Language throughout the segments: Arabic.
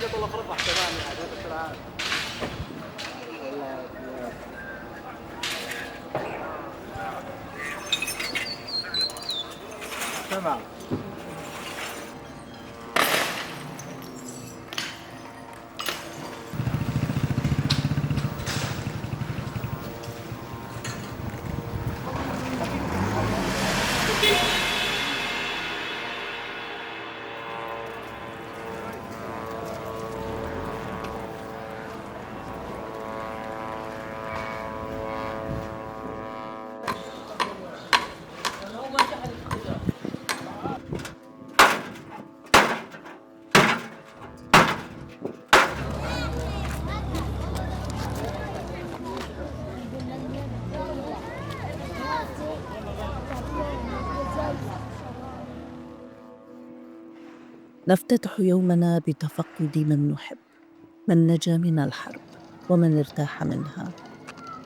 حاجات والله فرض احتمال يعني بس تمام. نفتتح يومنا بتفقد من نحب، من نجا من الحرب ومن ارتاح منها.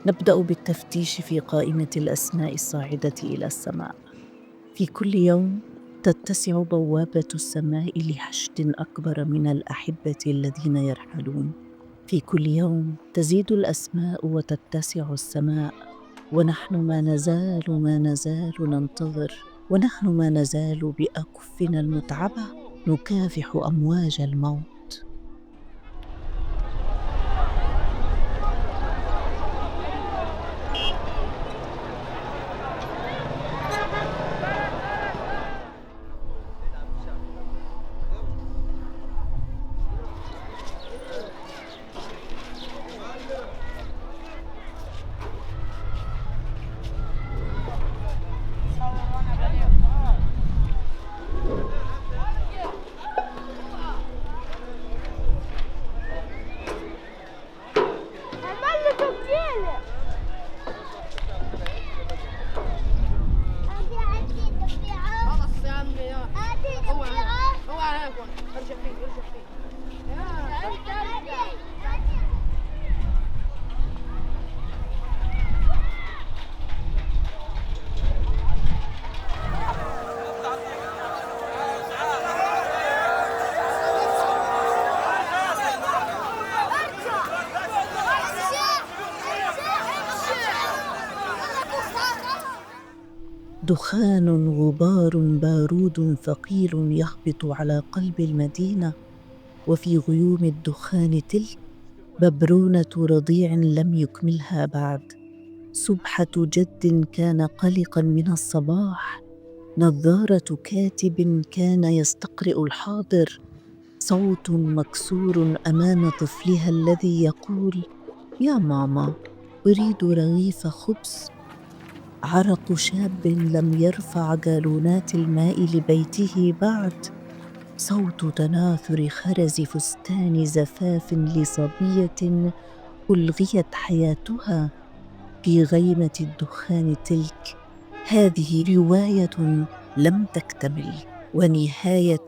نبدأ بالتفتيش في قائمة الأسماء الصاعدة إلى السماء. في كل يوم تتسع بوابة السماء لحشد أكبر من الأحبة الذين يرحلون. في كل يوم تزيد الأسماء وتتسع السماء، ونحن ما نزال ننتظر، ونحن ما نزال بأكفنا المتعبة نكافح أمواج الموت. دخان، غبار، بارود ثقيل يهبط على قلب المدينة، وفي غيوم الدخان تلك ببرونة رضيع لم يكملها بعد، سبحة جد كان قلقا من الصباح، نظارة كاتب كان يستقرئ الحاضر، صوت مكسور أمام طفلها الذي يقول: يا ماما، أريد رغيف خبز. عرق شاب لم يرفع جالونات الماء لبيته بعد، صوت تناثر خرز فستان زفاف لصبية ألغيت حياتها في غيمة الدخان تلك. هذه رواية لم تكتمل، ونهاية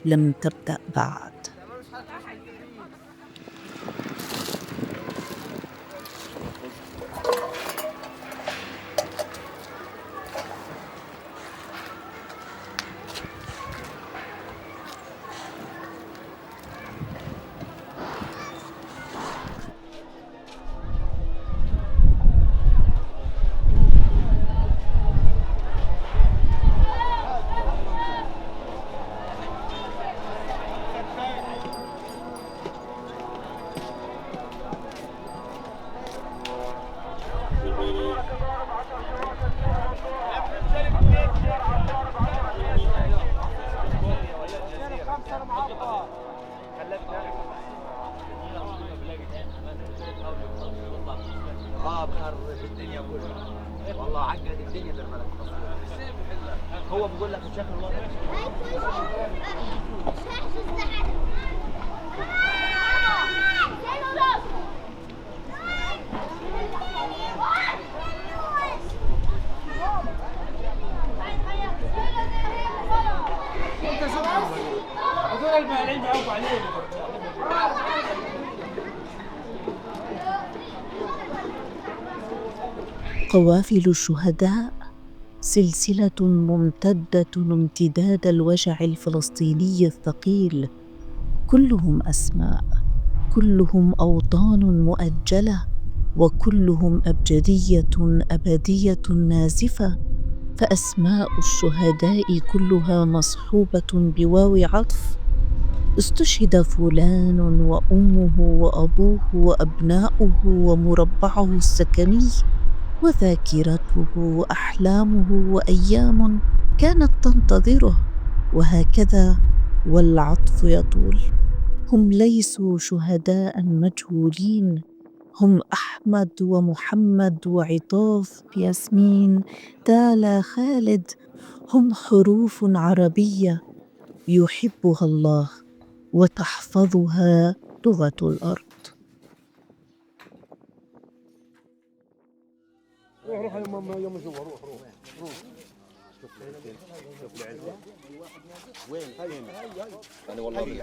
لم تبدأ بعد. بخرب الدنيا كلها والله، عقد الدنيا بالبلد. هو بيقول لك شكل الوضع قوافل الشهداء سلسلة ممتدة امتداد الوجع الفلسطيني الثقيل، كلهم أسماء، كلهم أوطان مؤجلة، وكلهم أبجدية أبدية نازفة. فأسماء الشهداء كلها مصحوبة بواو عطف. استشهد فلان وأمه وأبوه وأبناؤه ومربعه السكني وذاكرته وأحلامه وأيام كانت تنتظره، وهكذا والعطف يطول. هم ليسوا شهداء مجهولين، هم أحمد ومحمد وعطاف ياسمين تالا خالد. هم حروف عربية يحبها الله وتحفظها لغة الأرض. روح يا ماما يوم جوا روح شوف العزة وين؟ انا والله من